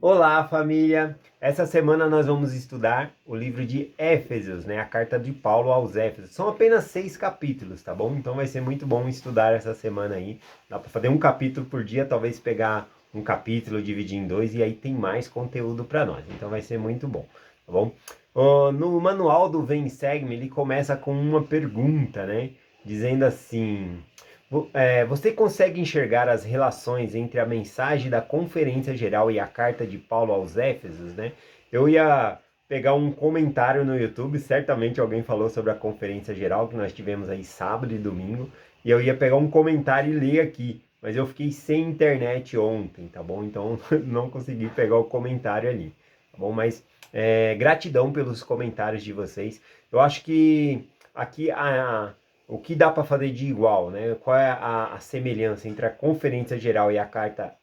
Olá, família! Essa semana nós vamos estudar o livro de Éfesos, né? A carta de Paulo aos Éfesos. São apenas 6 capítulos, tá bom? Então vai ser muito bom estudar essa semana aí. Dá para fazer um capítulo por dia, talvez pegar um capítulo, dividir em dois, e aí tem mais conteúdo para nós. Então vai ser muito bom, tá bom? No manual do Vem Segue-me, ele começa com uma pergunta, né? Dizendo assim... Você consegue enxergar as relações entre a mensagem da Conferência Geral e a carta de Paulo aos Éfesos, né? Eu ia pegar um comentário no YouTube, certamente alguém falou sobre a Conferência Geral que nós tivemos aí sábado e domingo, e eu ia pegar um comentário e ler aqui, mas eu fiquei sem internet ontem, tá bom? Então não consegui pegar o comentário ali, tá bom? Mas gratidão pelos comentários de vocês. Eu acho que aqui o que dá para fazer de igual, né? Qual é a semelhança entre a Conferência Geral e a carta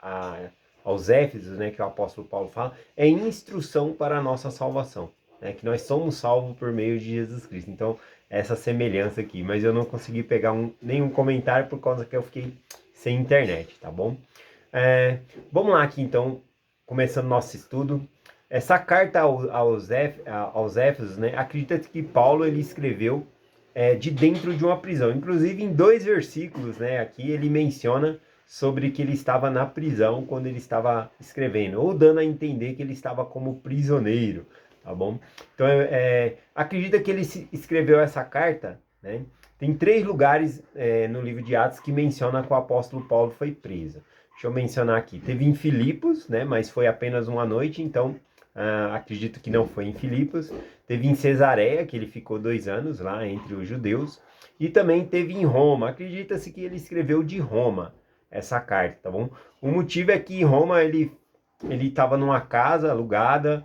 aos Éfesos, né? Que o apóstolo Paulo fala, é instrução para a nossa salvação, né? Que nós somos salvos por meio de Jesus Cristo. Então, essa semelhança aqui, mas eu não consegui pegar nenhum comentário por causa que eu fiquei sem internet, tá bom? Vamos lá aqui então, começando nosso estudo. Essa carta aos Éfesos, né? Acredita que Paulo ele escreveu de dentro de uma prisão. Inclusive, em 2 versículos, né, aqui ele menciona sobre que ele estava na prisão quando ele estava escrevendo, ou dando a entender que ele estava como prisioneiro, tá bom? Então, acredita que ele escreveu essa carta, né? Tem 3 lugares no livro de Atos que menciona que o apóstolo Paulo foi preso. Deixa eu mencionar aqui. Teve em Filipos, né, mas foi apenas uma noite, então acredito que não foi em Filipos. Teve em Cesareia, que ele ficou 2 anos lá entre os judeus. E também teve em Roma. Acredita-se que ele escreveu de Roma essa carta, tá bom? O motivo é que em Roma ele estava numa casa alugada,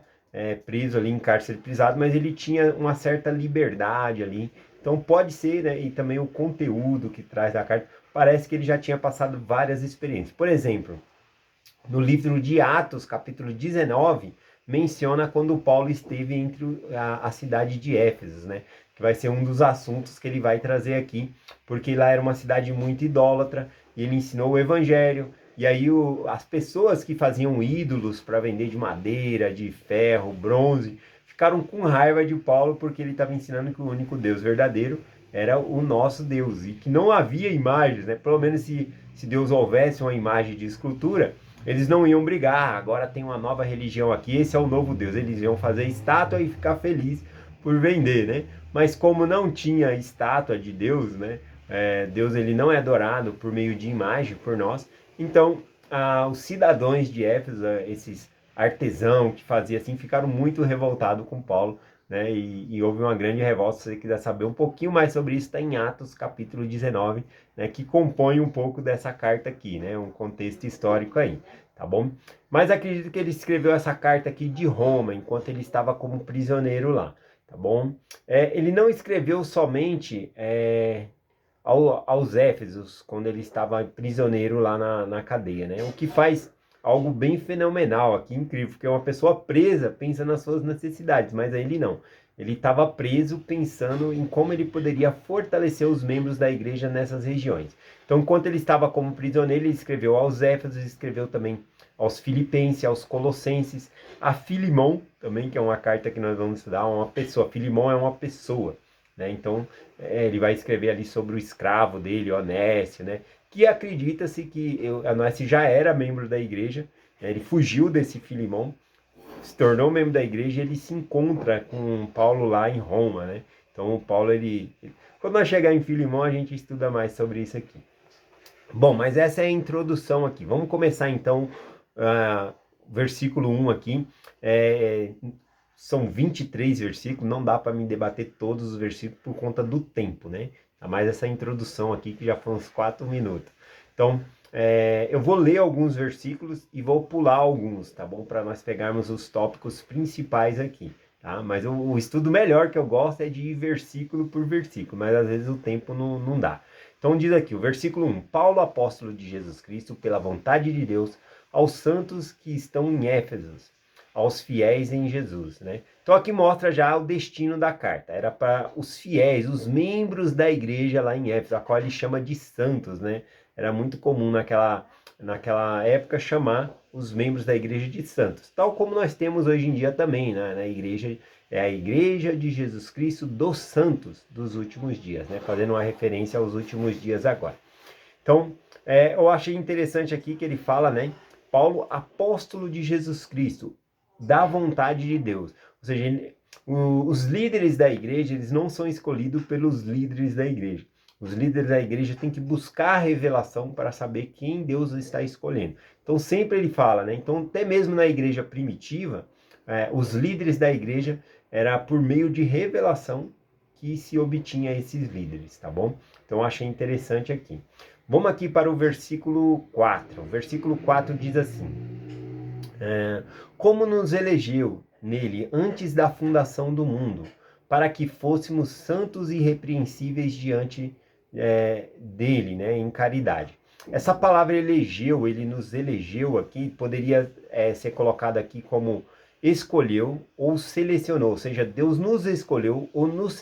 preso ali em cárcere prisado, mas ele tinha uma certa liberdade ali. Então pode ser, né? E também o conteúdo que traz da carta, parece que ele já tinha passado várias experiências. Por exemplo, no livro de Atos, capítulo 19, menciona quando Paulo esteve entre a cidade de Éfeso, né? Que vai ser um dos assuntos que ele vai trazer aqui, porque lá era uma cidade muito idólatra, e ele ensinou o evangelho, e aí as pessoas que faziam ídolos para vender de madeira, de ferro, bronze, ficaram com raiva de Paulo, porque ele estava ensinando que o único Deus verdadeiro era o nosso Deus, e que não havia imagens, né? Pelo menos se Deus houvesse uma imagem de escultura, eles não iam brigar. Agora tem uma nova religião aqui, esse é o novo Deus. Eles iam fazer estátua e ficar feliz por vender, né? Mas como não tinha estátua de Deus, né? Deus ele não é adorado por meio de imagem por nós. Então, os cidadãos de Éfeso, esses artesãos que faziam assim, ficaram muito revoltados com Paulo, né? E houve uma grande revolta. Se você quiser saber um pouquinho mais sobre isso, está em Atos capítulo 19, né? Que compõe um pouco dessa carta aqui, né? Um contexto histórico aí, tá bom? Mas acredito que ele escreveu essa carta aqui de Roma, enquanto ele estava como prisioneiro lá, tá bom? Ele não escreveu somente aos Éfesos, quando ele estava prisioneiro lá na cadeia, né? O que faz algo bem fenomenal aqui, incrível, porque uma pessoa presa pensa nas suas necessidades, mas ele não. Ele estava preso pensando em como ele poderia fortalecer os membros da igreja nessas regiões. Então, enquanto ele estava como prisioneiro, ele escreveu aos Éfesos, escreveu também aos Filipenses, aos Colossenses, a Filimão, também, que é uma carta que nós vamos estudar, uma pessoa. Filimão é uma pessoa, né? Então, ele vai escrever ali sobre o escravo dele, Onésio, né? Que acredita-se que Onésio já era membro da igreja, né? Ele fugiu desse Filimão, se tornou membro da igreja e ele se encontra com Paulo lá em Roma, né? Então, o Paulo, quando nós chegar em Filimão, a gente estuda mais sobre isso aqui. Bom, mas essa é a introdução aqui. Vamos começar então, versículo 1 aqui. São 23 versículos, não dá para me debater todos os versículos por conta do tempo, né? Mais essa introdução aqui que já foram uns 4 minutos. Então, eu vou ler alguns versículos e vou pular alguns, tá bom? Para nós pegarmos os tópicos principais aqui, tá? Mas o estudo melhor que eu gosto é de ir versículo por versículo, mas às vezes o tempo não dá. Então diz aqui, o versículo 1, Paulo, apóstolo de Jesus Cristo, pela vontade de Deus, aos santos que estão em Éfeso, aos fiéis em Jesus, né? Então aqui mostra já o destino da carta, era para os fiéis, os membros da igreja lá em Éfeso, a qual ele chama de santos, né? Era muito comum naquela época, chamar os membros da igreja de santos, tal como nós temos hoje em dia também, né? Na igreja, é a igreja de Jesus Cristo dos santos dos últimos dias, né? Fazendo uma referência aos últimos dias agora. Então, eu achei interessante aqui que ele fala, né? Paulo, apóstolo de Jesus Cristo, da vontade de Deus. Ou seja, os líderes da igreja, eles não são escolhidos pelos líderes da igreja. Os líderes da igreja têm que buscar a revelação para saber quem Deus está escolhendo. Então, sempre ele fala, né? Então, até mesmo na igreja primitiva, os líderes da igreja era por meio de revelação que se obtinha esses líderes, tá bom? Então, achei interessante aqui. Vamos aqui para o versículo 4. O versículo 4 diz assim: como nos elegeu nele antes da fundação do mundo, para que fôssemos santos e irrepreensíveis diante dele, né, em caridade. Essa palavra elegeu, ele nos elegeu aqui, poderia ser colocado aqui como escolheu ou selecionou, ou seja, Deus nos escolheu ou nos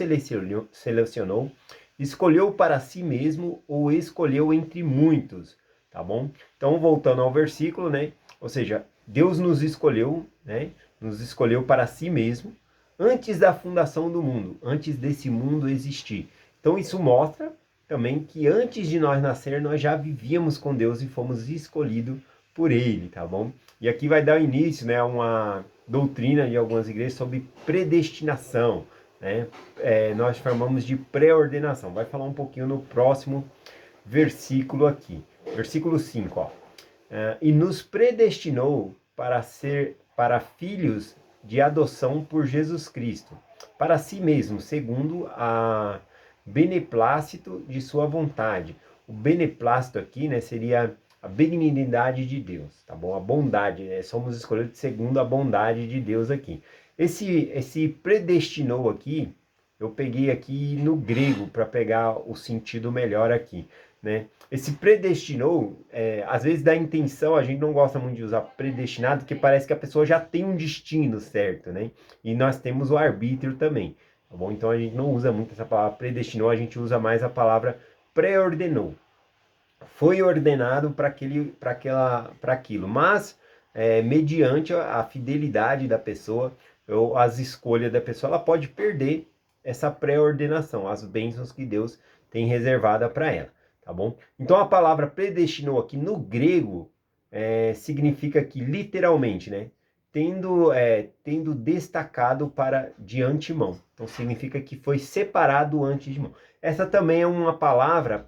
selecionou, escolheu para si mesmo ou escolheu entre muitos, tá bom? Então, voltando ao versículo, né, ou seja, Deus nos escolheu, né, nos escolheu para si mesmo, antes da fundação do mundo, antes desse mundo existir. Então, isso mostra também que antes de nós nascer, nós já vivíamos com Deus e fomos escolhidos por Ele, tá bom? E aqui vai dar início, né, a uma doutrina de algumas igrejas sobre predestinação, né? Nós chamamos de pré-ordenação. Vai falar um pouquinho no próximo versículo aqui. Versículo 5, ó. E nos predestinou para filhos de adoção por Jesus Cristo, para si mesmo, segundo a beneplácito de sua vontade. O beneplácito aqui, né, seria a benignidade de Deus, tá bom? A bondade, né? Somos escolhidos segundo a bondade de Deus aqui. Esse predestinou aqui, eu peguei aqui no grego para pegar o sentido melhor aqui, né? Esse predestinou, às vezes dá intenção, a gente não gosta muito de usar predestinado, porque parece que a pessoa já tem um destino certo, né? E nós temos o arbítrio também, tá bom? Então a gente não usa muito essa palavra predestinou, a gente usa mais a palavra pré-ordenou. Foi ordenado para aquilo, mas mediante a fidelidade da pessoa ou as escolhas da pessoa, ela pode perder essa pré-ordenação, as bênçãos que Deus tem reservada para ela, tá bom? Então a palavra predestinou aqui no grego significa que literalmente, né? Tendo destacado para de antemão. Então significa que foi separado antes de mão. Essa também é uma palavra,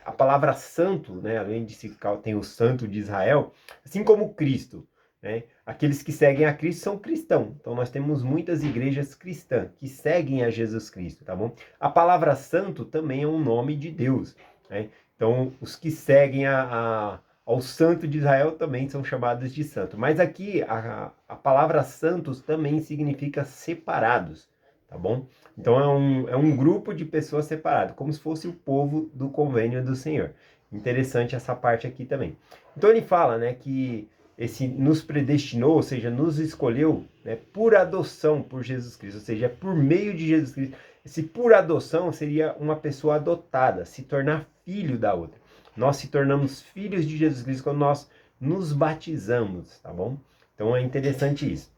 a palavra santo, né? Além de se tem o santo de Israel, assim como Cristo, né? Aqueles que seguem a Cristo são cristãos. Então nós temos muitas igrejas cristãs que seguem a Jesus Cristo, tá bom? A palavra santo também é um nome de Deus, né? Então os que seguem ao santo de Israel também são chamados de santo. Mas aqui a palavra santos também significa separados, tá bom? Então é um grupo de pessoas separado, como se fosse o povo do convênio do Senhor. Interessante essa parte aqui também. Então ele fala, né, que esse nos predestinou, ou seja, nos escolheu, né, por adoção por Jesus Cristo, ou seja, por meio de Jesus Cristo. Esse por adoção seria uma pessoa adotada, se tornar filho da outra. Nós se tornamos filhos de Jesus Cristo quando nós nos batizamos, tá bom? Então é interessante isso.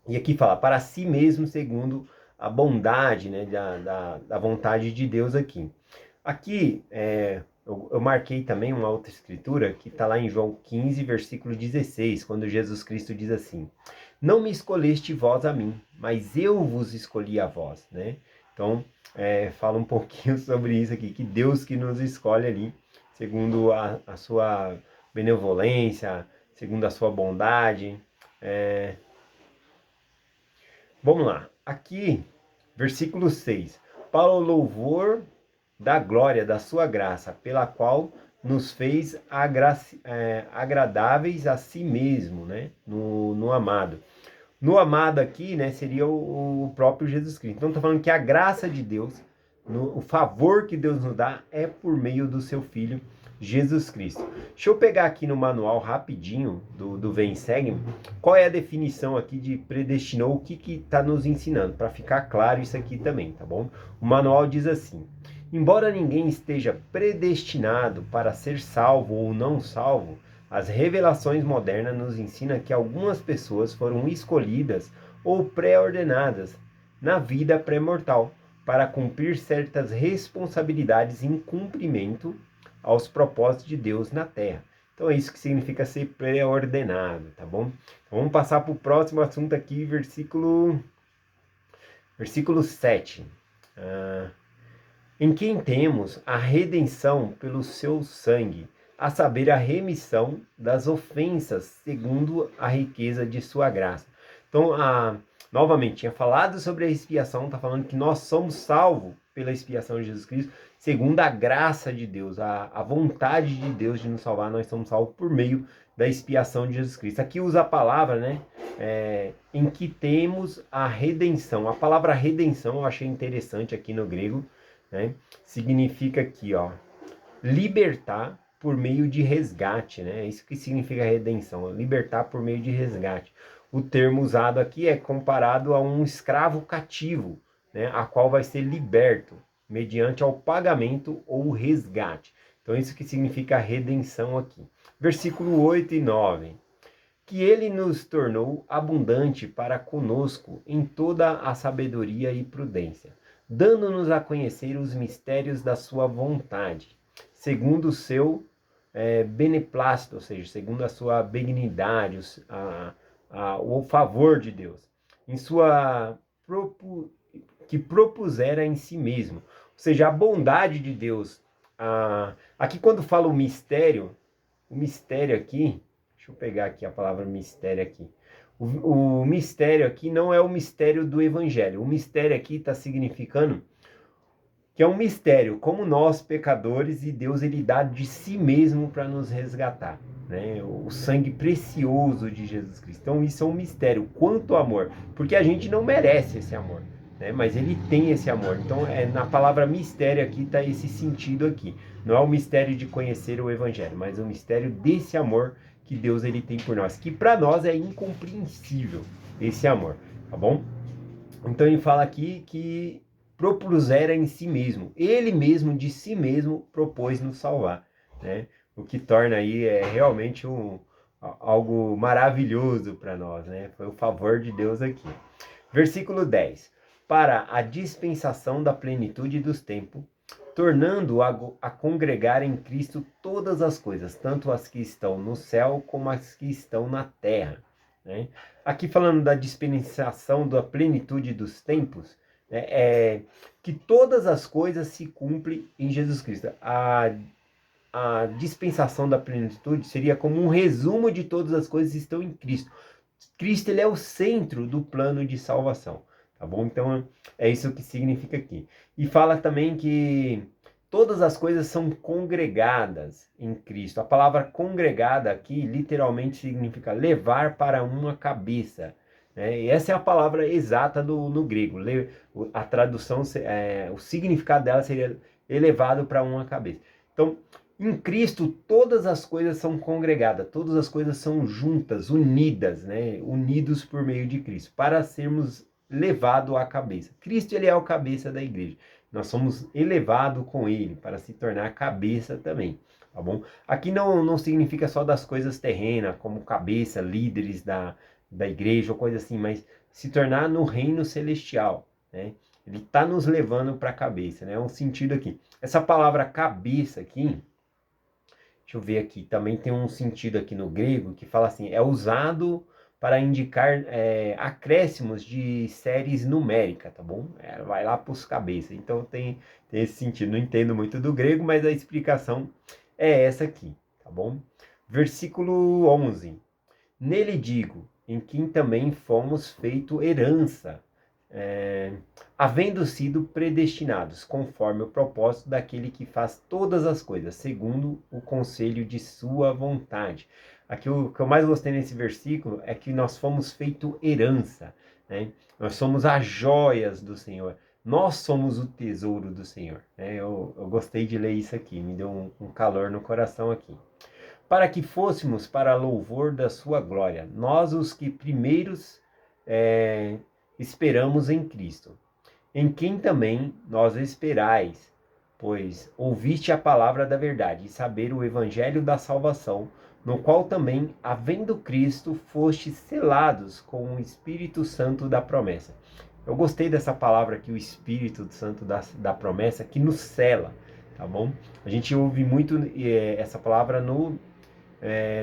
E aqui fala, para si mesmo, segundo a bondade, né, da vontade de Deus aqui. Aqui, eu marquei também uma outra escritura, que está lá em João 15, versículo 16, quando Jesus Cristo diz assim: não me escolheste vós a mim, mas eu vos escolhi a vós, né? Então, fala um pouquinho sobre isso aqui, que Deus que nos escolhe ali, segundo a sua benevolência, segundo a sua bondade. Vamos lá, aqui, versículo 6. Para o louvor da glória da sua graça, pela qual nos fez agradáveis a si mesmo, né? No amado. No amado aqui, né, seria o próprio Jesus Cristo. Então, estou falando que a graça de Deus, o favor que Deus nos dá, é por meio do seu Filho, Jesus Cristo. Deixa eu pegar aqui no manual rapidinho, do Vem Segue, qual é a definição aqui de predestinou, o que está nos ensinando, para ficar claro isso aqui também, tá bom? O manual diz assim: Embora ninguém esteja predestinado para ser salvo ou não salvo, as revelações modernas nos ensinam que algumas pessoas foram escolhidas ou pré-ordenadas na vida pré-mortal para cumprir certas responsabilidades em cumprimento aos propósitos de Deus na Terra. Então é isso que significa ser pré-ordenado, tá bom? Então, vamos passar para o próximo assunto aqui, versículo 7. Em quem temos a redenção pelo seu sangue, a saber, a remissão das ofensas, segundo a riqueza de sua graça. Então, novamente, tinha falado sobre a expiação, está falando que nós somos salvos pela expiação de Jesus Cristo, segundo a graça de Deus, a vontade de Deus de nos salvar, nós somos salvos por meio da expiação de Jesus Cristo. Aqui usa a palavra, né? Em que temos a redenção. A palavra redenção eu achei interessante aqui no grego, né? Significa aqui, ó, libertar por meio de resgate, né? Isso que significa redenção, libertar por meio de resgate. O termo usado aqui é comparado a um escravo cativo, né? A qual vai ser liberto mediante ao pagamento ou resgate. Então isso que significa redenção aqui. Versículo 8 e 9. Que ele nos tornou abundante para conosco em toda a sabedoria e prudência, dando-nos a conhecer os mistérios da sua vontade, segundo o seu beneplácito, ou seja, segundo a sua benignidade, o favor de Deus, em sua que propusera em si mesmo. Ou seja, a bondade de Deus. Aqui quando fala o mistério aqui, deixa eu pegar aqui a palavra mistério aqui. O mistério aqui não é o mistério do evangelho. O mistério aqui está significando que é um mistério, como nós pecadores, e Deus ele dá de si mesmo para nos resgatar, né? O sangue precioso de Jesus Cristo. Então isso é um mistério, quanto amor, porque a gente não merece esse amor, né? Mas ele tem esse amor. Então na palavra mistério aqui está esse sentido aqui. Não é o mistério de conhecer o evangelho, mas o mistério desse amor que Deus ele tem por nós, que para nós é incompreensível esse amor, tá bom? Então ele fala aqui que propusera em si mesmo, ele mesmo de si mesmo propôs nos salvar, né? O que torna aí realmente algo maravilhoso para nós, né? Foi o favor de Deus aqui. Versículo 10. Para a dispensação da plenitude dos tempos, tornando a congregar em Cristo todas as coisas, tanto as que estão no céu como as que estão na terra, né? Aqui falando da dispensação da plenitude dos tempos, né, que todas as coisas se cumprem em Jesus Cristo. A dispensação da plenitude seria como um resumo de todas as coisas que estão em Cristo. Cristo ele é o centro do plano de salvação, tá bom? Então é isso que significa aqui. E fala também que todas as coisas são congregadas em Cristo. A palavra congregada aqui literalmente significa levar para uma cabeça, né? E essa é a palavra exata no grego. A tradução, o significado dela seria elevado para uma cabeça. Então, em Cristo, todas as coisas são congregadas, todas as coisas são juntas, unidas, né? Unidos por meio de Cristo, para sermos levados à cabeça. Cristo, ele é o cabeça da igreja. Nós somos elevados com ele, para se tornar cabeça também, tá bom? Aqui não significa só das coisas terrenas, como cabeça, líderes da igreja ou coisa assim, mas se tornar no reino celestial, né? Ele está nos levando para a cabeça, né? É um sentido aqui. Essa palavra cabeça aqui, deixa eu ver aqui, também tem um sentido aqui no grego que fala assim, é usado para indicar acréscimos de séries numéricas, tá bom? Vai lá para os cabeças, então tem esse sentido. Não entendo muito do grego, mas a explicação é essa aqui, tá bom? Versículo 11. Nele digo, em quem também fomos feito herança, havendo sido predestinados, conforme o propósito daquele que faz todas as coisas, segundo o conselho de sua vontade. Aqui o que eu mais gostei nesse versículo é que nós fomos feito herança, né? Nós somos as joias do Senhor. Nós somos o tesouro do Senhor, né? Eu gostei de ler isso aqui, me deu um calor no coração aqui. Para que fôssemos para louvor da sua glória, nós os que primeiros esperamos em Cristo, em quem também nós esperais pois ouviste a palavra da verdade e saber o evangelho da salvação, no qual também, havendo Cristo, fostes selados com o Espírito Santo da promessa. Eu gostei dessa palavra aqui, o Espírito Santo da promessa, que nos sela, tá bom? A gente ouve muito essa palavra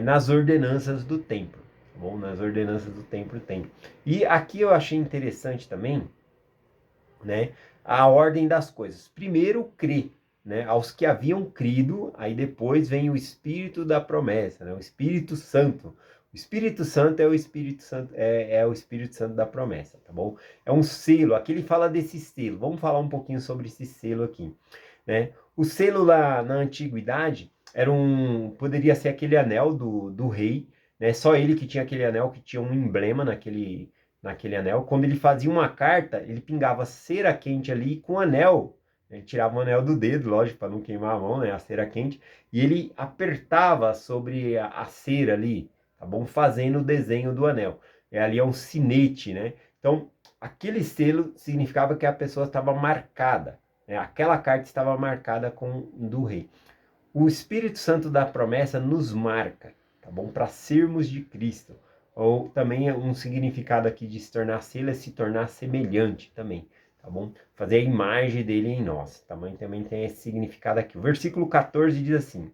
nas ordenanças do templo, tá bom? Nas ordenanças do templo tem. E aqui eu achei interessante também, né, a ordem das coisas. Primeiro, crer, né, aos que haviam crido, aí depois vem o Espírito da promessa, né, o Espírito Santo. O Espírito Santo é o Espírito Santo, é o Espírito Santo da promessa, tá bom? É um selo, aqui ele fala desse selo. Vamos falar um pouquinho sobre esse selo aqui, né? O selo lá na antiguidade poderia ser aquele anel do rei, né? Só ele que tinha aquele anel, que tinha um emblema naquele anel. Quando ele fazia uma carta, ele pingava cera quente ali com anel. Ele tirava o anel do dedo, lógico, para não queimar a mão, né? A cera quente. E ele apertava sobre a cera ali, tá bom? Fazendo o desenho do anel. Ali é um sinete, né? Então, aquele selo significava que a pessoa estava marcada, né? Aquela carta estava marcada com do rei. O Espírito Santo da promessa nos marca, tá bom? Para sermos de Cristo. Ou também um significado aqui de se tornar selo é se tornar semelhante também, tá bom? Fazer a imagem dele em nós, tá bom? Também tem esse significado aqui. O versículo 14 diz assim: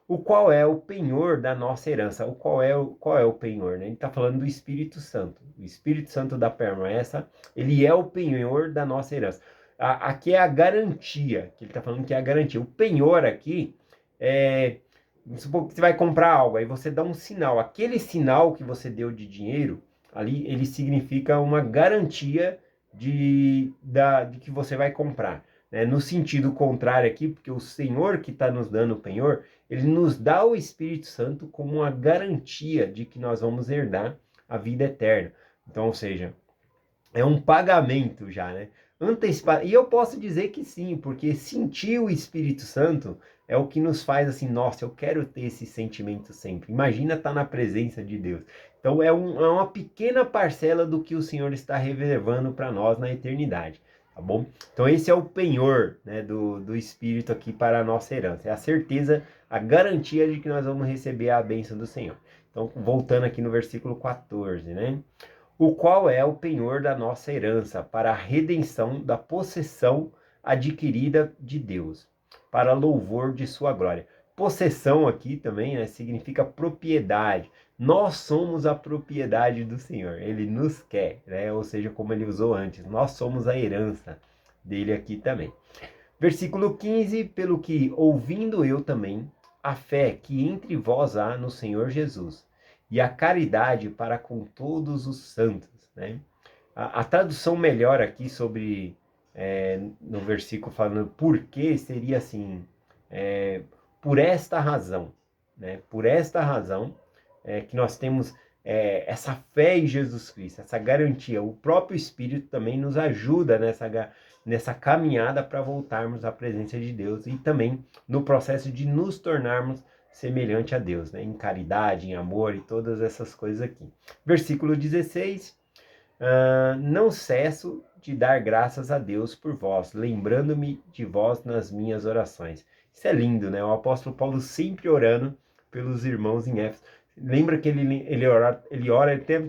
o qual é o penhor da nossa herança? Qual é o penhor, né? Ele está falando do Espírito Santo. O Espírito Santo da promessa, ele é o penhor da nossa herança. Aqui é a garantia, que ele está falando que é a garantia. O penhor aqui supor que você vai comprar algo, aí você dá um sinal. Aquele sinal que você deu de dinheiro, ali, ele significa uma garantia de que você vai comprar, né? No sentido contrário aqui, porque o Senhor que está nos dando o penhor, ele nos dá o Espírito Santo como uma garantia de que nós vamos herdar a vida eterna. Então, ou seja, é um pagamento já, né? Antecipado. E eu posso dizer que sim, porque sentir o Espírito Santo é o que nos faz assim, nossa, eu quero ter esse sentimento sempre. Imagina estar na presença de Deus. Então é uma pequena parcela do que o Senhor está reservando para nós na eternidade, tá bom? Então esse é o penhor, né, do Espírito aqui para a nossa herança. É a certeza, a garantia de que nós vamos receber a bênção do Senhor. Então voltando aqui no versículo 14, né? O qual é o penhor da nossa herança, para a redenção da possessão adquirida de Deus, para louvor de sua glória. Possessão aqui também, né, significa propriedade. Nós somos a propriedade do Senhor, Ele nos quer, né? Ou seja, como ele usou antes, nós somos a herança dele aqui também. Versículo 15, pelo que, ouvindo eu também, a fé que entre vós há no Senhor Jesus, e a caridade para com todos os santos, né? A tradução melhor aqui sobre, no versículo falando por que, seria assim, por esta razão, né? Por esta razão que nós temos essa fé em Jesus Cristo, essa garantia. O próprio Espírito também nos ajuda nessa caminhada para voltarmos à presença de Deus e também no processo de nos tornarmos semelhante a Deus, né? Em caridade, em amor e todas essas coisas aqui. Versículo 16, não cesso de dar graças a Deus por vós, lembrando-me de vós nas minhas orações. Isso é lindo, né? O apóstolo Paulo sempre orando pelos irmãos em Éfeso. Lembra que ele ora, ele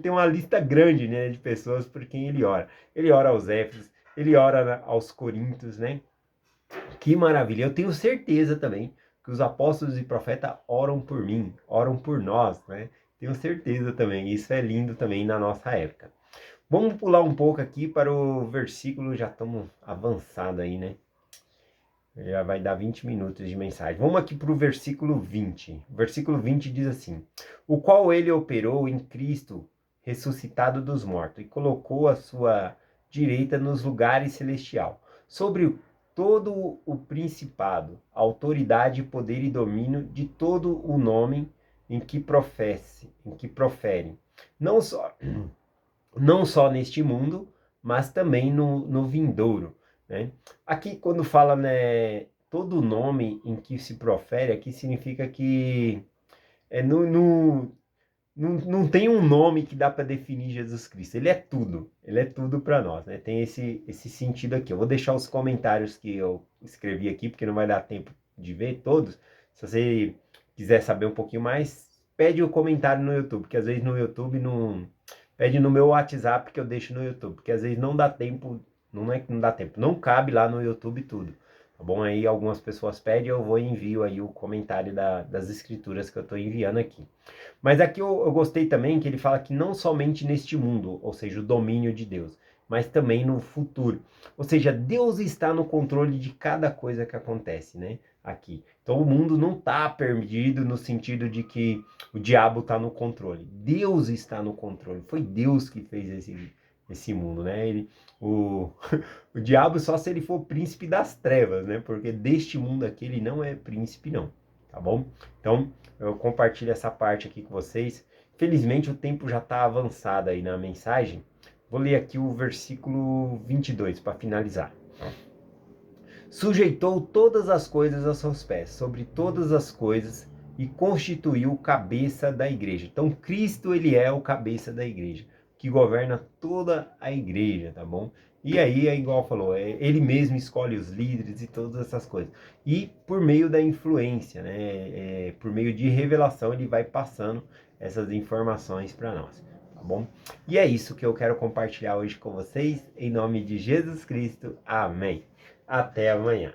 tem uma lista grande, né, de pessoas por quem ele ora. Ele ora aos Éfesos, ele ora aos Coríntios, né? Que maravilha! Eu tenho certeza também que os apóstolos e profetas oram por mim, oram por nós, né? Tenho certeza também, isso é lindo também na nossa época. Vamos pular um pouco aqui para o versículo, já estamos avançados aí, né? Já vai dar 20 minutos de mensagem. Vamos aqui para o versículo 20. O versículo 20 diz assim: o qual ele operou em Cristo, ressuscitado dos mortos, e colocou a sua direita nos lugares celestial, sobre todo o principado, autoridade, poder e domínio de todo o nome em que proferem, não só neste mundo, mas também no vindouro, né? Aqui quando fala, né, todo nome em que se profere, aqui significa que não tem um nome que dá para definir Jesus Cristo. Ele é tudo para nós, né? Tem esse sentido aqui. Eu vou deixar os comentários que eu escrevi aqui, porque não vai dar tempo de ver todos. Se você quiser saber um pouquinho mais, pede o comentário no YouTube, porque às vezes no YouTube não... Pede no meu WhatsApp que eu deixo no YouTube, porque às vezes não dá tempo, não é que não dá tempo, não cabe lá no YouTube tudo. Tá bom? Aí algumas pessoas pedem, eu vou e envio aí o comentário das escrituras que eu estou enviando aqui. Mas aqui eu gostei também que ele fala que não somente neste mundo, ou seja, o domínio de Deus, mas também no futuro. Ou seja, Deus está no controle de cada coisa que acontece, né? Aqui. Então o mundo não está perdido no sentido de que o diabo está no controle. Deus está no controle. Foi Deus que fez esse mundo, né? O diabo só se ele for príncipe das trevas, né? Porque deste mundo aqui ele não é príncipe, não. Tá bom? Então, eu compartilho essa parte aqui com vocês. Felizmente o tempo já está avançado aí na mensagem. Vou ler aqui o versículo 22 para finalizar. Sujeitou todas as coisas aos seus pés, sobre todas as coisas, e constituiu cabeça da igreja. Então, Cristo, ele é o cabeça da igreja, que governa toda a igreja, tá bom? E aí, é igual falou, ele mesmo escolhe os líderes e todas essas coisas. E por meio da influência, né? Por meio de revelação, ele vai passando essas informações para nós, tá bom? E é isso que eu quero compartilhar hoje com vocês, em nome de Jesus Cristo. Amém. Até amanhã.